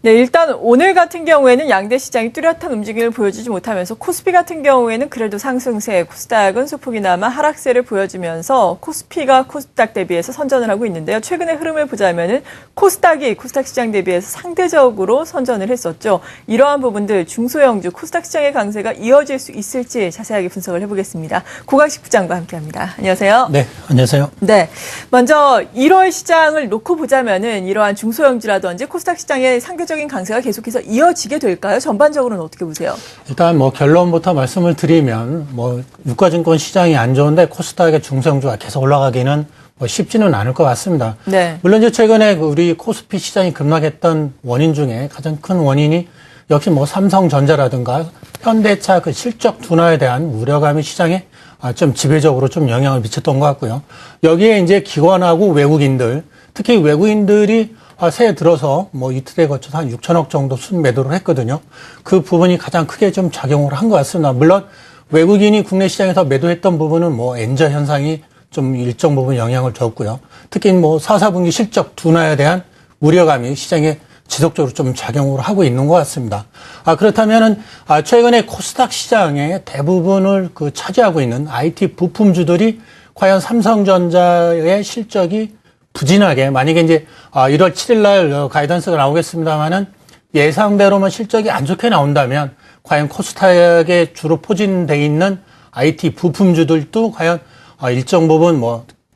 네, 일단 오늘 같은 경우에는 양대 시장이 뚜렷한 움직임을 보여주지 못하면서 코스피 같은 경우에는 그래도 상승세, 코스닥은 소폭이나마 하락세를 보여주면서 코스피가 코스닥 대비해서 선전을 하고 있는데요. 최근의 흐름을 보자면은 코스닥이 코스닥 시장 대비해서 상대적으로 선전을 했었죠. 이러한 부분들 중소형주 코스닥 시장의 강세가 이어질 수 있을지 자세하게 분석을 해보겠습니다. 고강식 부장과 함께합니다. 안녕하세요. 네, 안녕하세요. 네, 먼저 1월 시장을 놓고 보자면은 이러한 중소형주라든지 코스닥 시장의 상대적인 강세가 계속해서 이어지게 될까요? 전반적으로는 어떻게 보세요? 일단 결론부터 말씀을 드리면 유가증권 시장이 안 좋은데 코스닥의 중소형주가 계속 올라가기는 쉽지는 않을 것 같습니다. 네. 물론 이제 최근에 우리 코스피 시장이 급락했던 원인 중에 가장 큰 원인이 역시 삼성전자라든가 현대차 그 실적 둔화에 대한 우려감이 시장에 좀 지배적으로 좀 영향을 미쳤던 것 같고요. 여기에 이제 기관하고 외국인들, 특히 외국인들이 새해 들어서 이틀에 거쳐서 한 6천억 정도 순매도를 했거든요. 그 부분이 가장 크게 좀 작용을 한 것 같습니다. 물론 외국인이 국내 시장에서 매도했던 부분은 엔저 현상이 좀 일정 부분 영향을 줬고요. 특히 4분기 실적 둔화에 대한 우려감이 시장에 지속적으로 좀 작용을 하고 있는 것 같습니다. 그렇다면은 최근에 코스닥 시장의 대부분을 차지하고 있는 IT 부품주들이 과연 삼성전자의 실적이 부진하게 만약에 이제 1월 7일 날 가이던스가 나오겠습니다만은 예상대로만 실적이 안 좋게 나온다면 과연 코스닥에 주로 포진돼 있는 IT 부품주들도 과연 일정 부분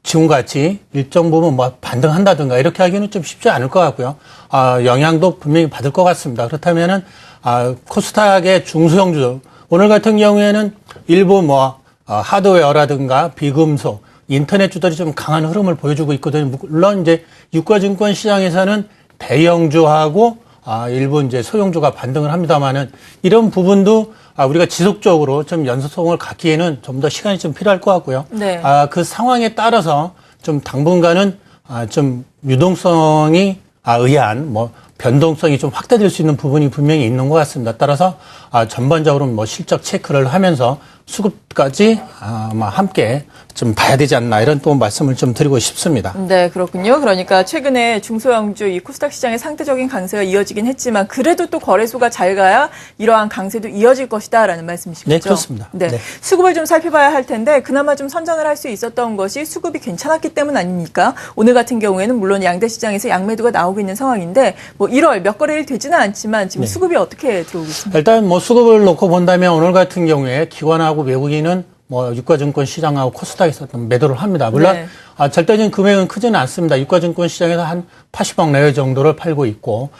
지금같이 일정 부분 반등한다든가 이렇게 하기는 좀 쉽지 않을 것 같고요. 영향도 분명히 받을 것 같습니다. 그렇다면은 코스닥의 중소형주 오늘 같은 경우에는 일부 하드웨어라든가 비금속 인터넷주들이 좀 강한 흐름을 보여주고 있거든요. 물론 이제 유가증권 시장에서는 대형주하고 일부 이제 소형주가 반등을 합니다만은 이런 부분도 우리가 지속적으로 좀 연속성을 갖기에는 좀 더 시간이 좀 필요할 것 같고요. 네. 그 상황에 따라서 좀 당분간은 좀 유동성이 의한 변동성이 좀 확대될 수 있는 부분이 분명히 있는 것 같습니다. 따라서 전반적으로 실적 체크를 하면서 수급까지 함께 좀 봐야 되지 않나 이런 또 말씀을 좀 드리고 싶습니다. 네, 그렇군요. 그러니까 최근에 중소형주 이 코스닥 시장의 상대적인 강세가 이어지긴 했지만 그래도 또 거래소가 잘 가야 이러한 강세도 이어질 것이다라는 말씀이시죠? 네, 그렇습니다. 네. 네. 수급을 좀 살펴봐야 할 텐데 그나마 좀 선전을 할 수 있었던 것이 수급이 괜찮았기 때문 아닙니까? 오늘 같은 경우에는 물론 양대 시장에서 양매도가 나오고 있는 상황인데 1월 몇 거래일 되지는 않지만 지금 네. 수급이 어떻게 들어오고 있습니까? 일단 수급을 놓고 본다면 오늘 같은 경우에 기관하고 외국인은 유가증권 시장하고 코스닥에서 매도를 합니다. 물론 네. 절대적인 금액은 크지는 않습니다. 유가증권 시장에서 한 80억 내외 정도를 팔고 있고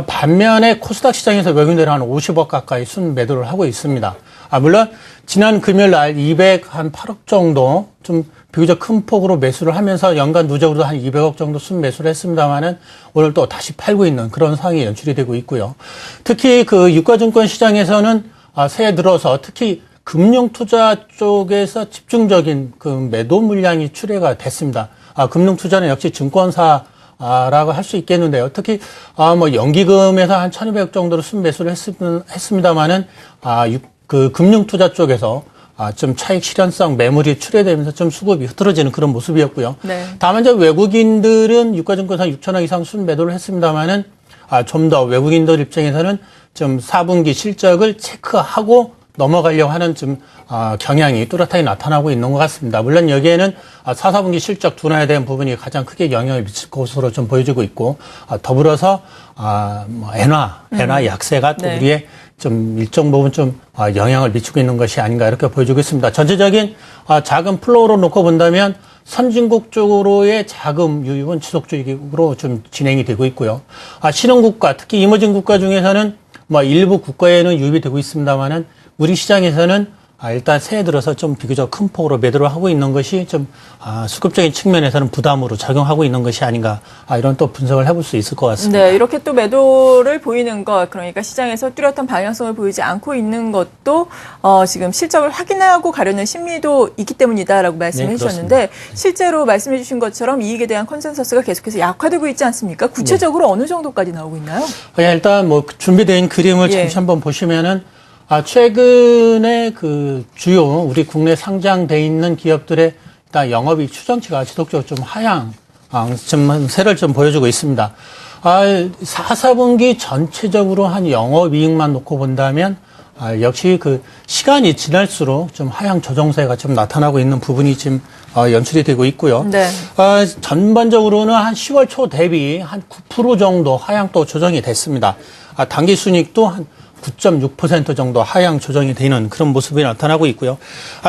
반면에 코스닥 시장에서 외국인들은 한 50억 가까이 순매도를 하고 있습니다. 물론 지난 금요일 날 208억 정도 좀 비교적 큰 폭으로 매수를 하면서 연간 누적으로 한 200억 정도 순매수를 했습니다만은 오늘 또 다시 팔고 있는 그런 상황이 연출이 되고 있고요. 특히 유가증권 시장에서는 새해 들어서 특히 금융투자 쪽에서 집중적인 매도 물량이 출회가 됐습니다. 금융투자는 역시 증권사라고 할 수 있겠는데요. 특히 연기금에서 한 1,200억 정도로 순매수를 했습니다만은 금융투자 쪽에서 좀 차익 실현성 매물이 출회되면서 좀 수급이 흐트러지는 그런 모습이었고요. 네. 다만 이제 외국인들은 유가증권사 6천억 이상 순매도를 했습니다만은 좀 더 외국인들 입장에서는 좀 4분기 실적을 체크하고 넘어가려고 하는 경향이 뚜렷하게 나타나고 있는 것 같습니다. 물론 여기에는 4분기 실적 둔화에 대한 부분이 가장 크게 영향을 미칠 것으로 좀 보여지고 있고, 더불어서, 엔화 약세가 또 네. 우리의 좀 일정 부분 영향을 미치고 있는 것이 아닌가 이렇게 보여지고 있습니다. 전체적인 자금 플로우로 놓고 본다면 선진국 쪽으로의 자금 유입은 지속적으로 좀 진행이 되고 있고요. 신흥국가, 특히 이머징 국가 중에서는 일부 국가에는 유입이 되고 있습니다만은 우리 시장에서는 일단 새해 들어서 좀 비교적 큰 폭으로 매도를 하고 있는 것이 좀 수급적인 측면에서는 부담으로 작용하고 있는 것이 아닌가 이런 또 분석을 해볼 수 있을 것 같습니다. 네, 이렇게 또 매도를 보이는 것, 그러니까 시장에서 뚜렷한 방향성을 보이지 않고 있는 것도 지금 실적을 확인하고 가려는 심리도 있기 때문이다라고 말씀해 주셨는데 실제로 말씀해 주신 것처럼 이익에 대한 컨센서스가 계속해서 약화되고 있지 않습니까? 구체적으로 어느 정도까지 나오고 있나요? 일단 준비된 그림을 잠시 한번 보시면은 최근에 주요 우리 국내 상장돼 있는 기업들의 일단 영업이익 추정치가 지속적으로 좀 하향, 좀 세를 좀 보여주고 있습니다. 4, 4분기 전체적으로 한 영업이익만 놓고 본다면 역시 그 시간이 지날수록 좀 하향 조정세가 좀 나타나고 있는 부분이 지금 연출이 되고 있고요. 네. 전반적으로는 한 10월 초 대비 한 9% 정도 하향 또 조정이 됐습니다. 당기 순이익도 한 9.6% 정도 하향 조정이 되는 그런 모습이 나타나고 있고요.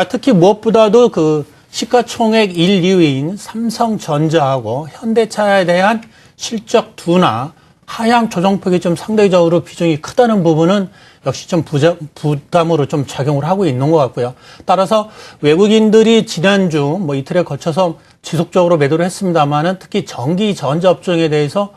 특히 무엇보다도 그 시가총액 1, 2위인 삼성전자하고 현대차에 대한 실적 둔화, 하향 조정폭이 좀 상대적으로 비중이 크다는 부분은 역시 좀 부담으로 좀 작용을 하고 있는 것 같고요. 따라서 외국인들이 지난주 뭐 이틀에 거쳐서 지속적으로 매도를 했습니다만은 특히 전기 전자 업종에 대해서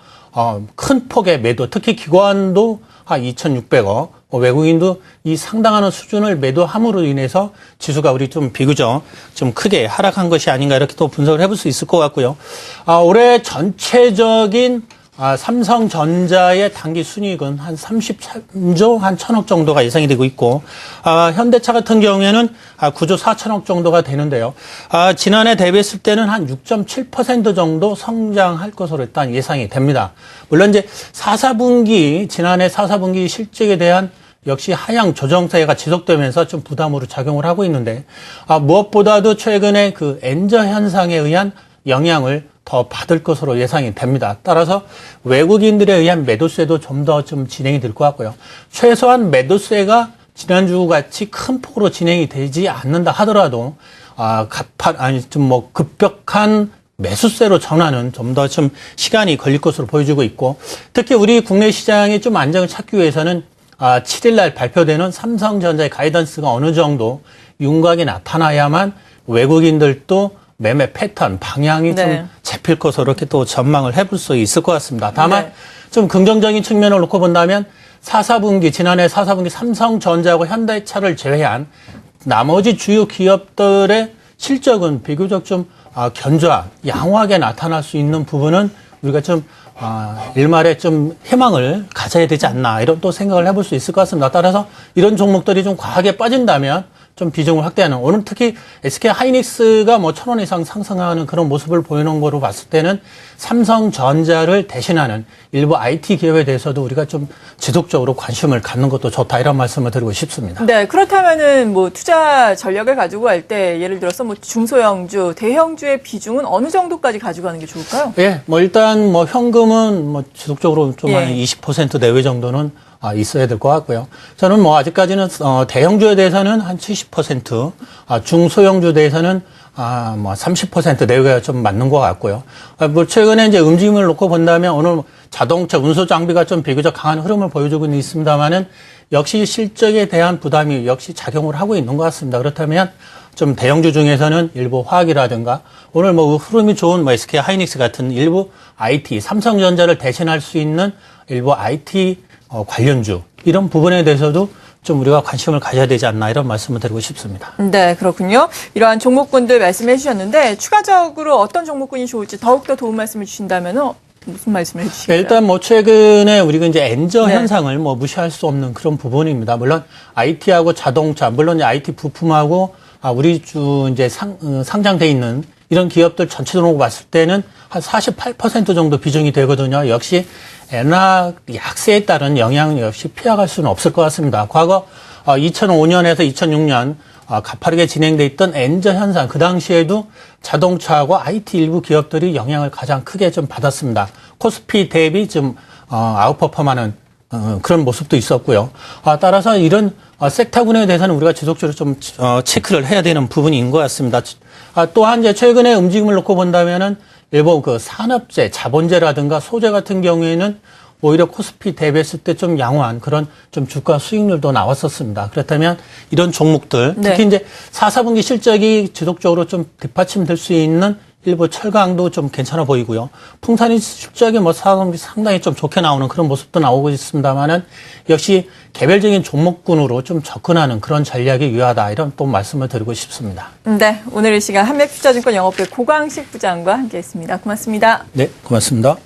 큰 폭의 매도, 특히 기관도 한 2,600억, 외국인도 이 상당한 수준을 매도함으로 인해서 지수가 우리 좀 비교적 좀 크게 하락한 것이 아닌가 이렇게 또 분석을 해볼 수 있을 것 같고요. 올해 전체적인 삼성전자의 단기 순이익은 한 33조 한 1,000억 정도가 예상이 되고 있고, 현대차 같은 경우에는 9조 4천억 정도가 되는데요. 지난해 대비했을 때는 한 6.7% 정도 성장할 것으로 일단 예상이 됩니다. 물론 이제 4, 4분기, 지난해 4, 4분기 실적에 대한 역시 하향 조정세가 지속되면서 좀 부담으로 작용을 하고 있는데, 무엇보다도 최근에 그 엔저 현상에 의한 영향을 더 받을 것으로 예상이 됩니다. 따라서 외국인들에 의한 매도세도 좀 더 좀 진행이 될 것 같고요. 최소한 매도세가 지난주 같이 큰 폭으로 진행이 되지 않는다 하더라도 급격한 매수세로 전환은 좀 더 좀 시간이 걸릴 것으로 보여지고 있고, 특히 우리 국내 시장이 좀 안정을 찾기 위해서는 7일 날 발표되는 삼성전자의 가이던스가 어느 정도 윤곽이 나타나야만 외국인들도 매매 패턴, 방향이 좀 잡힐 것으로 이렇게 또 전망을 해볼 수 있을 것 같습니다. 다만 좀 긍정적인 측면을 놓고 본다면 4, 4분기, 지난해 4, 4분기 삼성전자하고 현대차를 제외한 나머지 주요 기업들의 실적은 비교적 좀 견조한, 양호하게 나타날 수 있는 부분은 우리가 좀 일말에 좀 희망을 가져야 되지 않나 이런 또 생각을 해볼 수 있을 것 같습니다. 따라서 이런 종목들이 좀 과하게 빠진다면 좀 비중을 확대하는, 오늘 특히 SK 하이닉스가 뭐 1,000원 이상 상승하는 그런 모습을 보이는 거로 봤을 때는 삼성전자를 대신하는 일부 IT 기업에 대해서도 우리가 좀 지속적으로 관심을 갖는 것도 좋다 이런 말씀을 드리고 싶습니다. 네, 그렇다면은 뭐 투자 전략을 가지고 갈 때 예를 들어서 뭐 중소형주, 대형주의 비중은 어느 정도까지 가져가는 게 좋을까요? 예, 뭐 일단 뭐 현금은 뭐 지속적으로 좀 한 20% 내외 정도는 있어야 될 것 같고요. 저는 뭐 아직까지는 대형주에 대해서는 한 70%, 중소형주에 대해서는 뭐 30% 내외가 좀 맞는 것 같고요. 뭐 최근에 이제 움직임을 놓고 본다면 오늘 자동차 운수 장비가 좀 비교적 강한 흐름을 보여주고 있습니다만은 역시 실적에 대한 부담이 역시 작용을 하고 있는 것 같습니다. 그렇다면 좀 대형주 중에서는 일부 화학이라든가 오늘 뭐 흐름이 좋은 뭐 SK 하이닉스 같은 일부 IT, 삼성전자를 대신할 수 있는 일부 IT 관련주 이런 부분에 대해서도 좀 우리가 관심을 가져야 되지 않나 이런 말씀을 드리고 싶습니다. 네, 그렇군요. 이러한 종목군들 말씀해 주셨는데 추가적으로 어떤 종목군이 좋을지 더욱더 도움 말씀을 주신다면 무슨 말씀을 해주실까요? 일단 뭐 최근에 우리가 이제 엔저 현상을 뭐 무시할 수 없는 그런 부분입니다. 물론 IT하고 자동차, 물론 이제 IT 부품하고 우리 주 이제 상장돼 있는 이런 기업들 전체적으로 봤을 때는 한 48% 정도 비중이 되거든요. 역시 엔화 약세에 따른 영향 역시 피해갈 수는 없을 것 같습니다. 과거 2005년에서 2006년 가파르게 진행돼 있던 엔저 현상, 그 당시에도 자동차하고 IT 일부 기업들이 영향을 가장 크게 좀 받았습니다. 코스피 대비 좀 아웃퍼폼하는 그런 모습도 있었고요. 따라서 이런 섹터군에 대해서는 우리가 지속적으로 좀 체크를 해야 되는 부분인 것 같습니다. 또한 이제 최근에 움직임을 놓고 본다면은 일본 그 산업재, 자본재라든가 소재 같은 경우에는 오히려 코스피 대비했을 때 좀 양호한 그런 좀 주가 수익률도 나왔었습니다. 그렇다면 이런 종목들, 특히 이제 4, 4분기 실적이 지속적으로 좀 뒷받침될 수 있는 일부 철강도 좀 괜찮아 보이고요. 풍산이 실적이 뭐 4분기 상당히 좀 좋게 나오는 그런 모습도 나오고 있습니다만은 역시 개별적인 종목군으로 좀 접근하는 그런 전략이 유효하다 이런 또 말씀을 드리고 싶습니다. 네, 오늘 이 시간 한맥투자증권 영업부의 고광식 부장과 함께했습니다. 고맙습니다. 네, 고맙습니다.